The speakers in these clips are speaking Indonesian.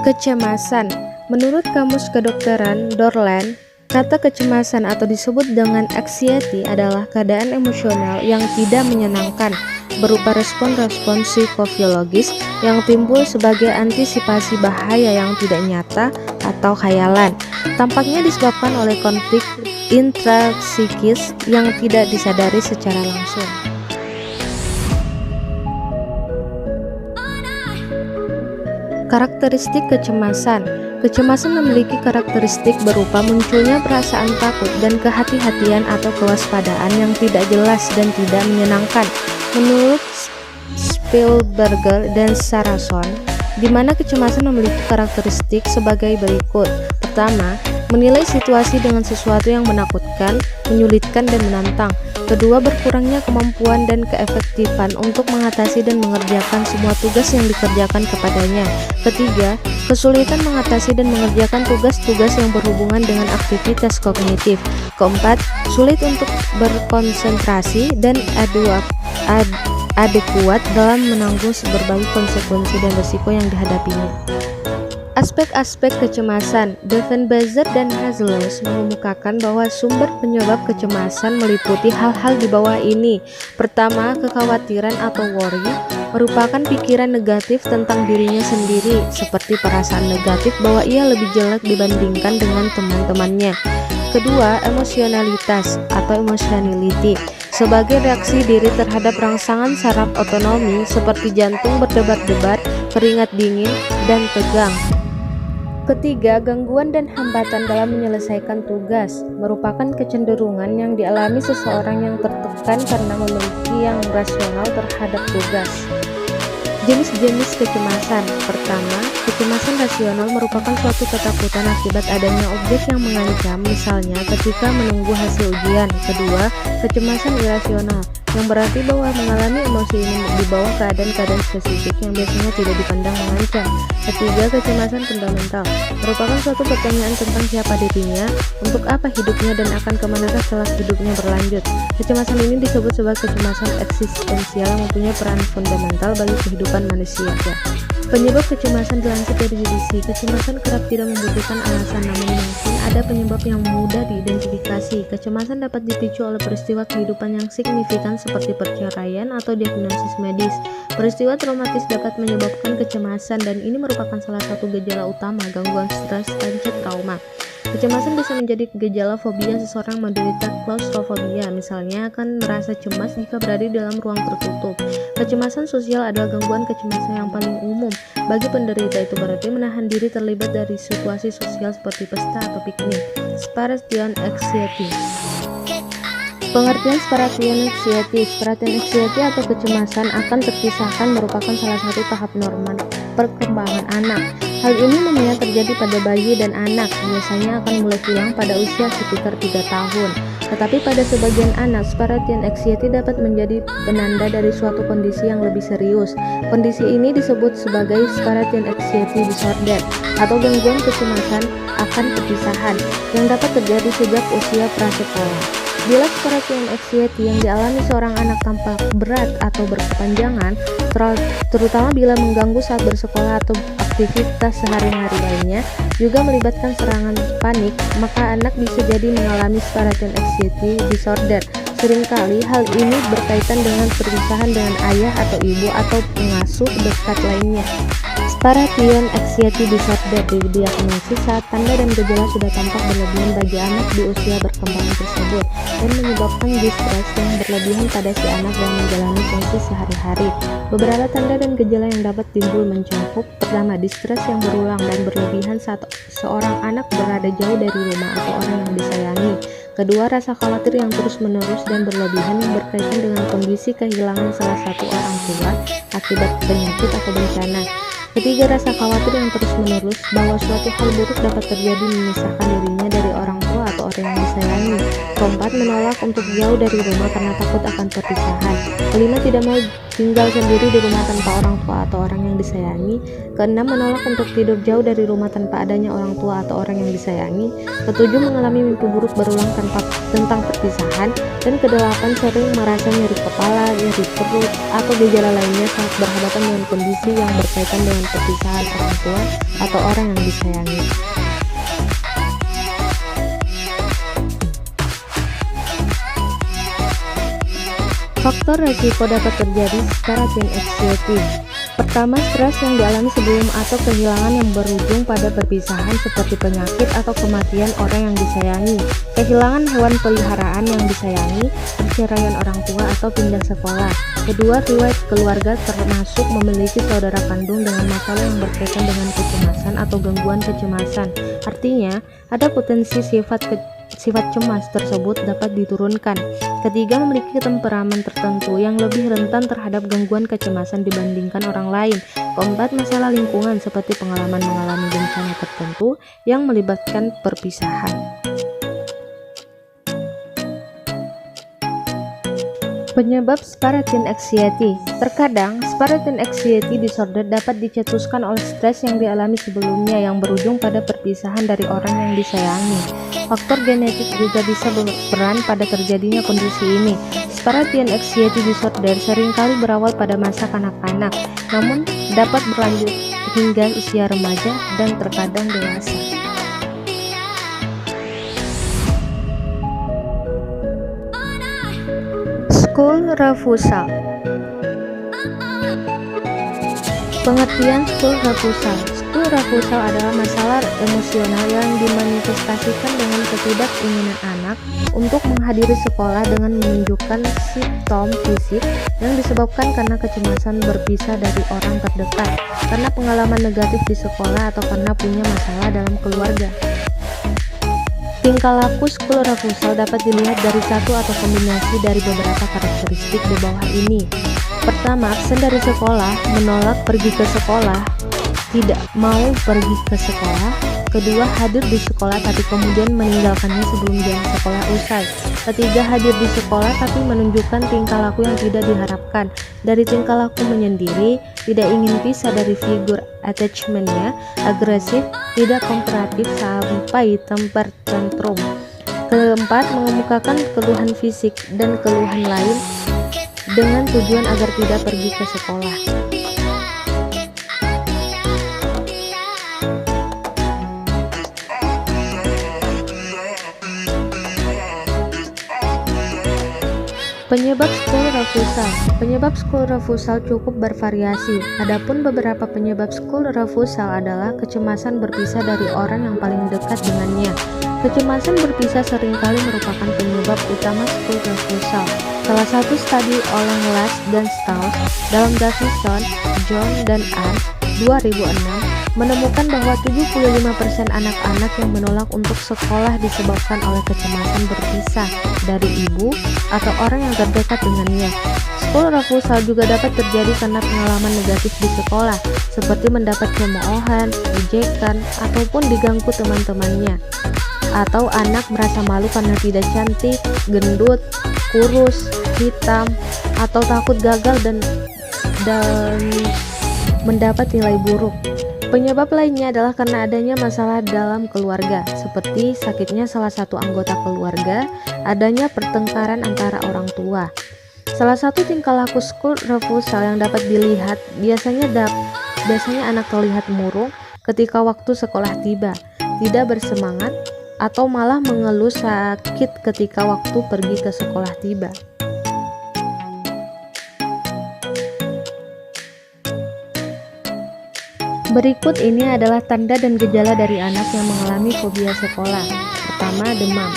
Kecemasan. Menurut Kamus Kedokteran Dorland, kata kecemasan atau disebut dengan anxiety adalah keadaan emosional yang tidak menyenangkan berupa respon-respon psikofisiologis yang timbul sebagai antisipasi bahaya yang tidak nyata atau khayalan. Tampaknya disebabkan oleh konflik intrapsikis yang tidak disadari secara langsung. Karakteristik kecemasan. Kecemasan memiliki karakteristik berupa munculnya perasaan takut dan kehati-hatian atau kewaspadaan yang tidak jelas dan tidak menyenangkan. Menurut Spielberger dan Saracen, di mana kecemasan memiliki karakteristik sebagai berikut. Pertama, menilai situasi dengan sesuatu yang menakutkan, menyulitkan, dan menantang. Kedua, berkurangnya kemampuan dan keefektifan untuk mengatasi dan mengerjakan semua tugas yang dikerjakan kepadanya. Ketiga, kesulitan mengatasi dan mengerjakan tugas-tugas yang berhubungan dengan aktivitas kognitif. Keempat, sulit untuk berkonsentrasi dan adekuat dalam menanggung berbagai konsekuensi dan risiko yang dihadapinya. Aspek-aspek kecemasan. Defenbazer dan Hazelous mengemukakan bahwa sumber penyebab kecemasan meliputi hal-hal di bawah ini. Pertama, kekhawatiran atau worry merupakan pikiran negatif tentang dirinya sendiri, seperti perasaan negatif bahwa ia lebih jelek dibandingkan dengan teman-temannya. Kedua, emosionalitas atau emotionality sebagai reaksi diri terhadap rangsangan saraf otonomi seperti jantung berdebar-debar, keringat dingin, dan tegang. Ketiga, gangguan dan hambatan dalam menyelesaikan tugas merupakan kecenderungan yang dialami seseorang yang tertekan karena memiliki yang rasional terhadap tugas. Jenis-jenis kecemasan. Pertama, kecemasan rasional merupakan suatu ketakutan akibat adanya objek yang mengancam, misalnya ketika menunggu hasil ujian. Kedua, kecemasan irasional, yang berarti bahwa mengalami emosi ini di bawah keadaan-keadaan spesifik yang biasanya tidak dipandang mengancam. Ketiga, kecemasan fundamental, merupakan suatu pertanyaan tentang siapa dirinya, untuk apa hidupnya, dan akan kemanakah setelah hidupnya berlanjut. Kecemasan ini disebut sebagai kecemasan eksistensial yang mempunyai peran fundamental bagi kehidupan manusia. Penyebab kecemasan dilansir dari BBC. Kecemasan kerap tidak membutuhkan alasan, namun mungkin ada penyebab yang mudah diidentifikasi. Kecemasan dapat dipicu oleh peristiwa kehidupan yang signifikan seperti perceraian atau diagnosis medis. Peristiwa traumatis dapat menyebabkan kecemasan, dan ini merupakan salah satu gejala utama gangguan stres pasca trauma. Kecemasan bisa menjadi gejala fobia. Seseorang menderita klaustrofobia, misalnya akan merasa cemas jika berada di dalam ruang tertutup. Kecemasan sosial adalah gangguan kecemasan yang paling umum bagi penderita. Itu berarti menahan diri terlibat dari situasi sosial seperti pesta atau piknik. Separation anxiety. Pengertian separation anxiety. Separation anxiety atau kecemasan akan terpisahkan merupakan salah satu tahap normal perkembangan anak. Hal ini umumnya terjadi pada bayi dan anak, biasanya akan mulai hilang pada usia sekitar 3 tahun. Tetapi pada sebagian anak, separation anxiety dapat menjadi penanda dari suatu kondisi yang lebih serius. Kondisi ini disebut sebagai separation anxiety disorder atau gangguan kecemasan akan perpisahan yang dapat terjadi sejak usia prasekolah. Bila separation anxiety yang dialami seorang anak tampak berat atau berkepanjangan, terutama bila mengganggu saat bersekolah atau aktivitas sehari-hari lainnya, juga melibatkan serangan panik, maka anak bisa jadi mengalami separation anxiety disorder. Seringkali hal ini berkaitan dengan perpisahan dengan ayah atau ibu atau pengasuh dekat lainnya. Separation anxiety disorder didiagnosis saat tanda dan gejala sudah tampak berlebihan bagi anak di usia berkembang tersebut dan menyebabkan distres yang berlebihan pada si anak dalam menjalani fungsi sehari-hari. Beberapa tanda dan gejala yang dapat timbul mencakup: pertama, distres yang berulang dan berlebihan saat seorang anak berada jauh dari rumah atau orang yang disayangi. Kedua, rasa khawatir yang terus-menerus dan berlebihan yang berkaitan dengan kondisi kehilangan salah satu orang tua akibat penyakit atau bencana. Ketiga, rasa khawatir yang terus-menerus bahwa suatu hal buruk dapat terjadi memisahkan dirinya dari orang tua atau orang orang yang disayangi. Keempat, menolak untuk jauh dari rumah karena takut akan perpisahan. Kelima, tidak mau tinggal sendiri di rumah tanpa orang tua atau orang yang disayangi. Keenam, menolak untuk tidur jauh dari rumah tanpa adanya orang tua atau orang yang disayangi. Ketujuh, mengalami mimpi buruk berulang tentang perpisahan. Dan kedelapan, sering merasa nyeri kepala, nyeri perut, atau gejala lainnya saat berhadapan dengan kondisi yang berkaitan dengan perpisahan orang tua atau orang yang disayangi. Faktor resiko dapat terjadi secara teen anxiety. Pertama, stres yang dialami sebelum atau kehilangan yang berujung pada perpisahan seperti penyakit atau kematian orang yang disayangi, kehilangan hewan peliharaan yang disayangi, perceraian orang tua atau pindah sekolah. Kedua, riwayat keluarga termasuk memiliki saudara kandung dengan masalah yang berkaitan dengan kecemasan atau gangguan kecemasan. Artinya, ada potensi sifat cemas tersebut dapat diturunkan. Ketiga, memiliki temperamen tertentu yang lebih rentan terhadap gangguan kecemasan dibandingkan orang lain. Keempat, masalah lingkungan seperti pengalaman mengalami bencana tertentu yang melibatkan perpisahan. Penyebab Separatine Anxiety. Terkadang, Separatine Anxiety Disorder dapat dicetuskan oleh stres yang dialami sebelumnya yang berujung pada perpisahan dari orang yang disayangi. Faktor genetik juga bisa berperan pada terjadinya kondisi ini. Separatine Anxiety Disorder seringkali berawal pada masa kanak-kanak, namun dapat berlanjut hingga usia remaja dan terkadang dewasa. School refusal. Pengertian school refusal. School refusal adalah masalah emosional yang dimanifestasikan dengan ketidakinginan anak untuk menghadiri sekolah dengan menunjukkan simptom fisik yang disebabkan karena kecemasan berpisah dari orang terdekat, karena pengalaman negatif di sekolah, atau karena punya masalah dalam keluarga. Tingkah laku school refusal dapat dilihat dari satu atau kombinasi dari beberapa karakteristik di bawah ini. Pertama, absen dari sekolah, menolak pergi ke sekolah, tidak mau pergi ke sekolah. Kedua, hadir di sekolah tapi kemudian meninggalkannya sebelum jam sekolah usai. Ketiga, hadir di sekolah tapi menunjukkan tingkah laku yang tidak diharapkan. Dari tingkah laku menyendiri, tidak ingin pisah dari figur attachment-nya, agresif, tidak kooperatif sampai temper tantrum. Keempat, mengemukakan keluhan fisik dan keluhan lain dengan tujuan agar tidak pergi ke sekolah. Penyebab school refusal. Penyebab school refusal cukup bervariasi. Adapun beberapa penyebab school refusal adalah kecemasan berpisah dari orang yang paling dekat dengannya. Kecemasan berpisah seringkali merupakan penyebab utama school refusal. Salah satu studi oleh Lash dan Strauss dalam Davison, John dan Ann 2006 menemukan bahwa 75% anak-anak yang menolak untuk sekolah disebabkan oleh kecemasan berpisah dari ibu atau orang yang terdekat dengannya. School refusal juga dapat terjadi karena pengalaman negatif di sekolah, seperti mendapat cemoohan, ejekan, ataupun diganggu teman-temannya. Atau anak merasa malu karena tidak cantik, gendut, kurus, hitam, atau takut gagal dan mendapat nilai buruk. Penyebab lainnya adalah karena adanya masalah dalam keluarga, seperti sakitnya salah satu anggota keluarga, adanya pertengkaran antara orang tua. Salah satu tingkah laku school refusal yang dapat dilihat biasanya anak terlihat murung ketika waktu sekolah tiba, tidak bersemangat, atau malah mengeluh sakit ketika waktu pergi ke sekolah tiba. Berikut ini adalah tanda dan gejala dari anak yang mengalami fobia sekolah. Pertama, demam.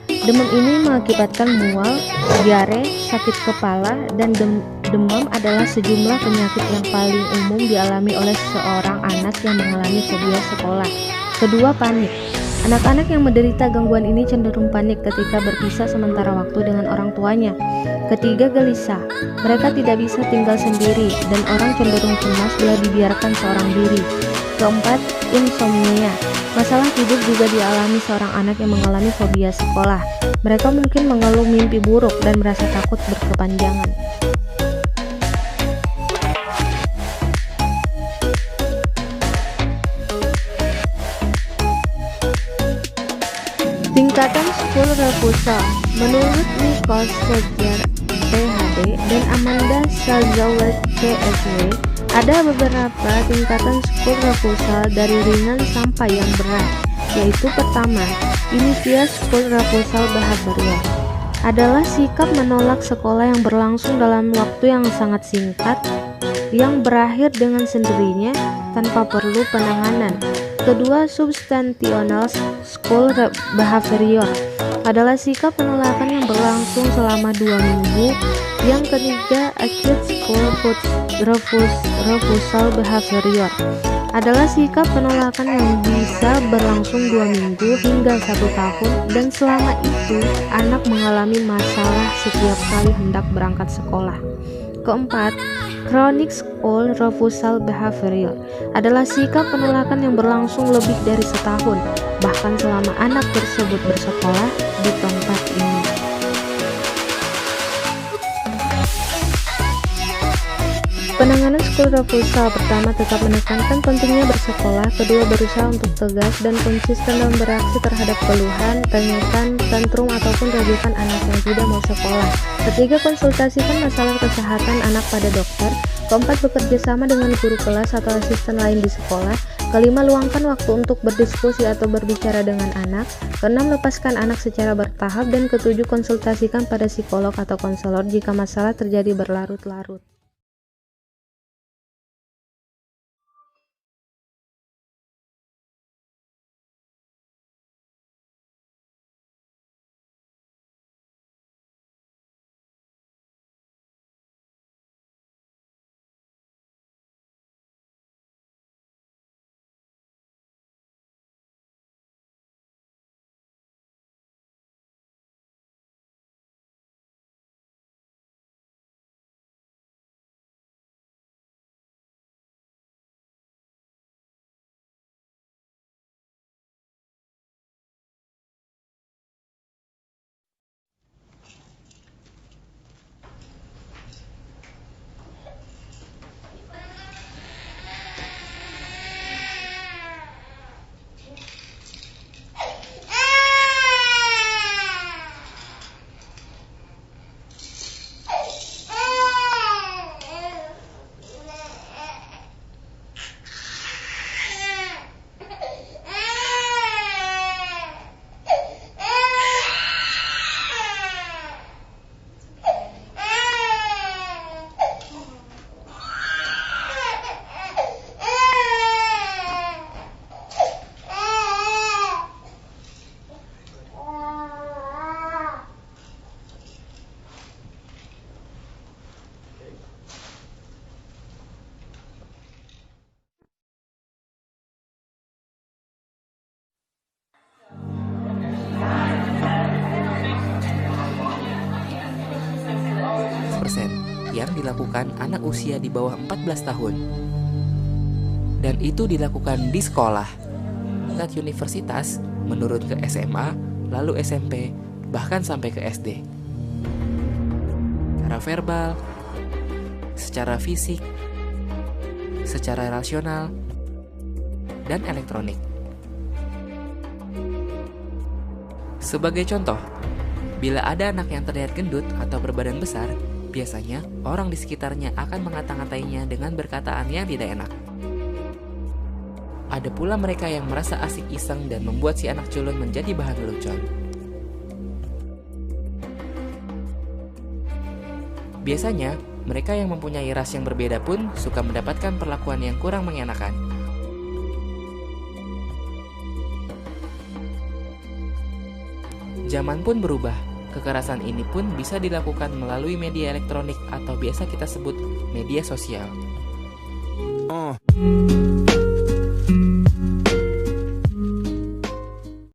Demam ini mengakibatkan mual, diare, sakit kepala, dan demam adalah sejumlah penyakit yang paling umum dialami oleh seorang anak yang mengalami fobia sekolah. Kedua, panik. Anak-anak yang menderita gangguan ini cenderung panik ketika berpisah sementara waktu dengan orang tuanya. Ketiga, gelisah. Mereka tidak bisa tinggal sendiri dan orang cenderung cemas bila dibiarkan seorang diri. Keempat, insomnia. Masalah tidur juga dialami seorang anak yang mengalami fobia sekolah. Mereka mungkin mengeluh mimpi buruk dan merasa takut berkepanjangan. Tingkatan school refusal. Menurut Nicole Scherzer, PhD, dan Amanda Szalzowicz, PhD, ada beberapa tingkatan school refusal dari ringan sampai yang berat, yaitu pertama, initial school refusal behavior adalah sikap menolak sekolah yang berlangsung dalam waktu yang sangat singkat, yang berakhir dengan sendirinya tanpa perlu penanganan. Kedua, substantional school behavior adalah sikap penolakan yang berlangsung selama 2 minggu. Yang ketiga, acute school refusal behavior adalah sikap penolakan yang bisa berlangsung 2 minggu hingga 1 tahun, dan selama itu anak mengalami masalah setiap kali hendak berangkat sekolah. Keempat, chronic school refusal behavior adalah sikap penolakan yang berlangsung lebih dari setahun, bahkan selama anak tersebut bersekolah di tempat ini. Penanganan school refusal: pertama, tetap menekankan pentingnya bersekolah. Kedua, berusaha untuk tegas dan konsisten dalam bereaksi terhadap keluhan, tanyakan, tantrum, ataupun rajukan anak yang tidak mau sekolah. Ketiga, konsultasikan masalah kesehatan anak pada dokter. Keempat, bekerja sama dengan guru kelas atau asisten lain di sekolah. Kelima, luangkan waktu untuk berdiskusi atau berbicara dengan anak. Keenam, lepaskan anak secara bertahap. Dan ketujuh, konsultasikan pada psikolog atau konselor jika masalah terjadi berlarut-larut. Yang dilakukan anak usia di bawah 14 tahun. Dan itu dilakukan di sekolah. Tingkat universitas menurun ke SMA, lalu SMP, bahkan sampai ke SD. Secara verbal, secara fisik, secara rasional, dan elektronik. Sebagai contoh, bila ada anak yang terlihat gendut atau berbadan besar, biasanya orang di sekitarnya akan mengata-ngatainya dengan berkataan yang tidak enak. Ada pula mereka yang merasa asik iseng dan membuat si anak culun menjadi bahan lelucon. Biasanya, mereka yang mempunyai ras yang berbeda pun suka mendapatkan perlakuan yang kurang mengenakan. Zaman pun berubah. Kekerasan ini pun bisa dilakukan melalui media elektronik atau biasa kita sebut media sosial.